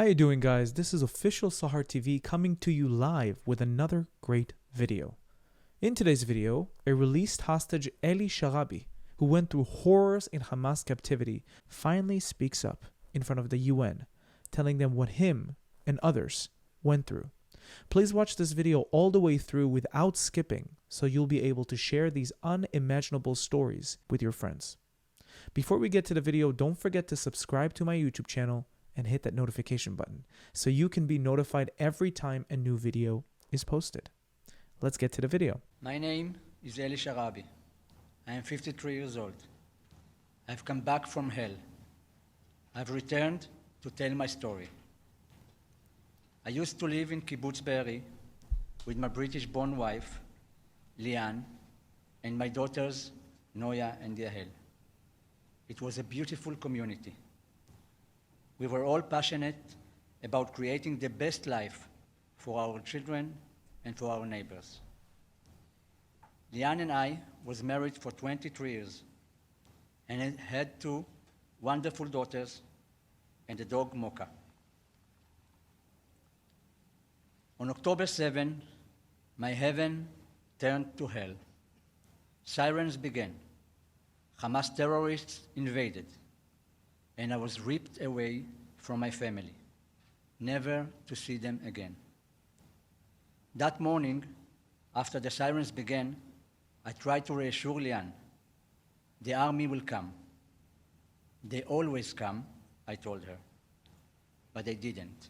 How you doing, guys? This is official Sahar TV coming to you live with another great video. In today's video, a released hostage Eli Sharabi, who went through horrors in Hamas captivity, finally speaks up in front of the UN, telling them what him and others went through. Please watch this video all the way through without skipping, so you'll be able to share these unimaginable stories with your friends. Before we get to the video, don't forget to subscribe to my YouTube channel and hit that notification button so you can be notified every time a new video is posted. Let's get to the video. My name is Eli Sharabi. I am 53 years old. I've come back from hell. I've returned to tell my story. I used to live in Kibbutz Be'eri with my British-born wife, Lian, and my daughters, Noya and Yahel. It was a beautiful community. We were all passionate about creating the best life for our children and for our neighbors. Lian and I was married for 23 years and had two wonderful daughters and a dog, Mocha. On October 7, my heaven turned to hell. Sirens began. Hamas terrorists invaded, and I was ripped away from my family, never to see them again. That morning, after the sirens began, I tried to reassure Lian, the army will come. They always come, I told her, but they didn't.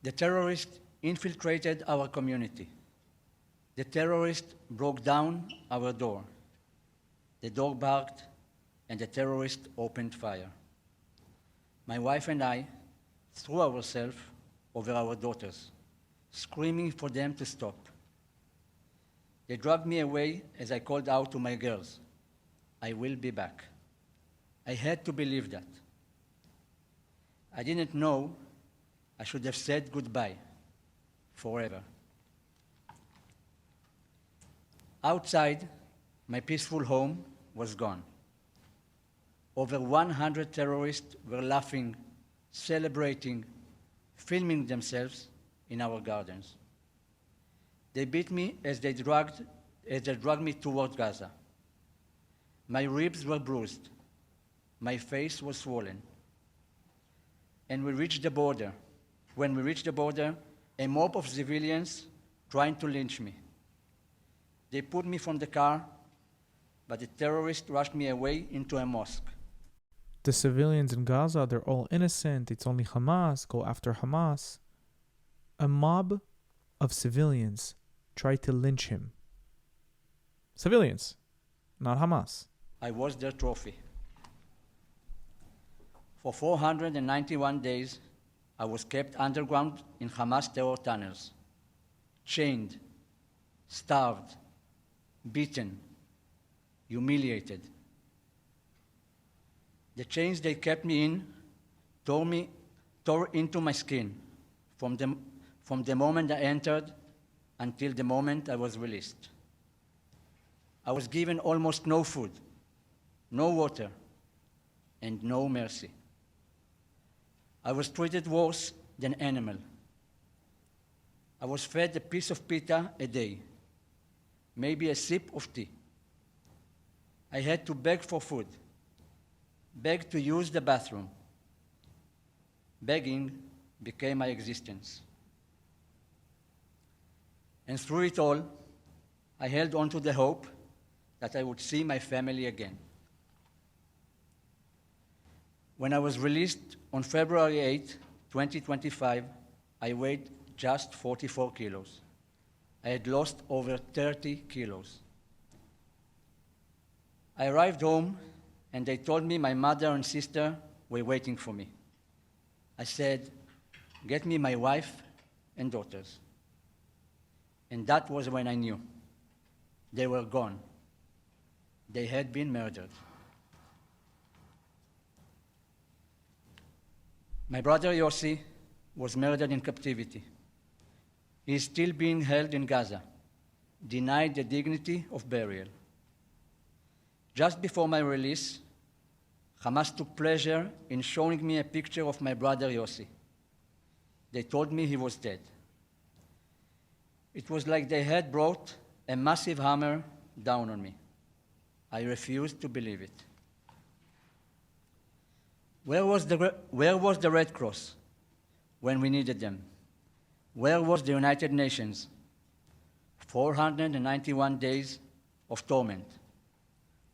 The terrorists infiltrated our community. The terrorists broke down our door. The dog barked, and the terrorists opened fire. My wife and I threw ourselves over our daughters, screaming for them to stop. They dragged me away as I called out to my girls, "I will be back." I had to believe that. I didn't know I should have said goodbye forever. Outside, my peaceful home was gone. Over 100 terrorists were laughing, celebrating, filming themselves in our gardens. They beat me as they dragged me toward Gaza. My ribs were bruised. My face was swollen. And when we reached the border, a mob of civilians trying to lynch me. They put me from the car, but the terrorists rushed me away into a mosque. The civilians in Gaza, they're all innocent. It's only Hamas. Go after Hamas. A mob of civilians tried to lynch him. Civilians, not Hamas. I was their trophy. For 491 days, I was kept underground in Hamas terror tunnels, chained, starved, beaten, humiliated. The chains they kept me in tore into my skin from the moment I entered until the moment I was released. I was given almost no food, no water, and no mercy. I was treated worse than an animal. I was fed a piece of pita a day, maybe a sip of tea. I had to beg for food, beg to use the bathroom. Begging became my existence. And through it all, I held on to the hope that I would see my family again. When I was released on February 8, 2025, I weighed just 44 kilos. I had lost over 30 kilos. I arrived home, and they told me my mother and sister were waiting for me. I said, "Get me my wife and daughters." And that was when I knew. They were gone. They had been murdered. My brother Yossi was murdered in captivity. He is still being held in Gaza, denied the dignity of burial. Just before my release, Hamas took pleasure in showing me a picture of my brother Yossi. They told me he was dead. It was like they had brought a massive hammer down on me. I refused to believe it. Where was the Red Cross when we needed them? Where was the United Nations? 491 days of torment,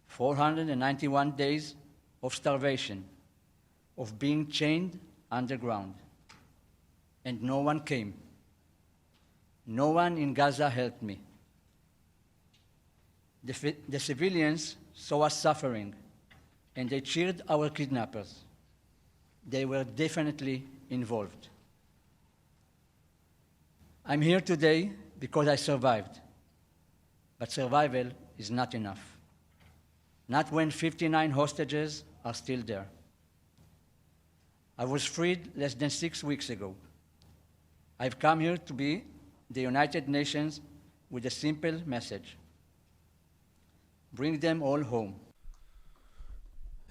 491 days of starvation, of being chained underground. And no one came. No one in Gaza helped me. The civilians saw us suffering, and they cheered our kidnappers. They were definitely involved. I'm here today because I survived. But survival is not enough. Not when 59 hostages are still there. I was freed less than 6 weeks ago. I've come here to be the United Nations with a simple message. Bring them all home.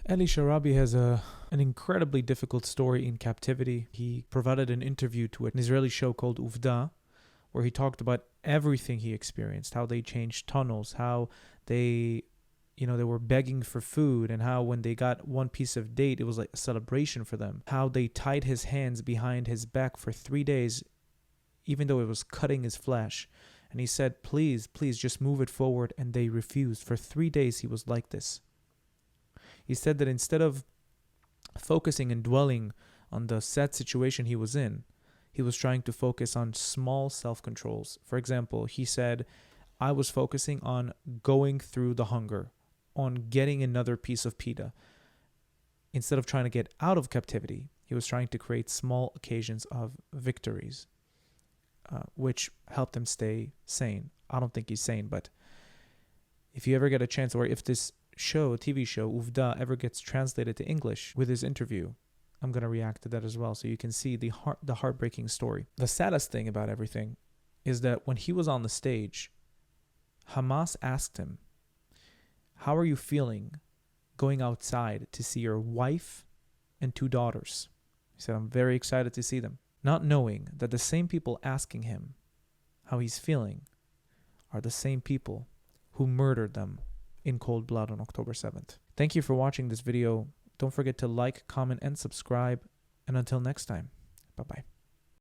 Eli Sharabi has an incredibly difficult story in captivity. He provided an interview to an Israeli show called Uvda, where he talked about everything he experienced, how they changed tunnels, how they were begging for food, and how when they got one piece of date, it was like a celebration for them. How they tied his hands behind his back for 3 days, even though it was cutting his flesh. And he said, please, just move it forward. And they refused. For 3 days, he was like this. He said that instead of focusing and dwelling on the sad situation he was in, he was trying to focus on small self-controls. For example, he said, I was focusing on going through the hunger, on getting another piece of pita. Instead of trying to get out of captivity, he was trying to create small occasions of victories, which helped him stay sane. I don't think he's sane, but if you ever get a chance, or if this show, TV show, Uvda, ever gets translated to English with his interview, I'm going to react to that as well, so you can see the heartbreaking story. The saddest thing about everything is that when he was on the stage, Hamas asked him, how are you feeling going outside to see your wife and 2 daughters? He said, I'm very excited to see them. Not knowing that the same people asking him how he's feeling are the same people who murdered them in cold blood on October 7th. Thank you for watching this video. Don't forget to like, comment, and subscribe. And until next time, bye-bye.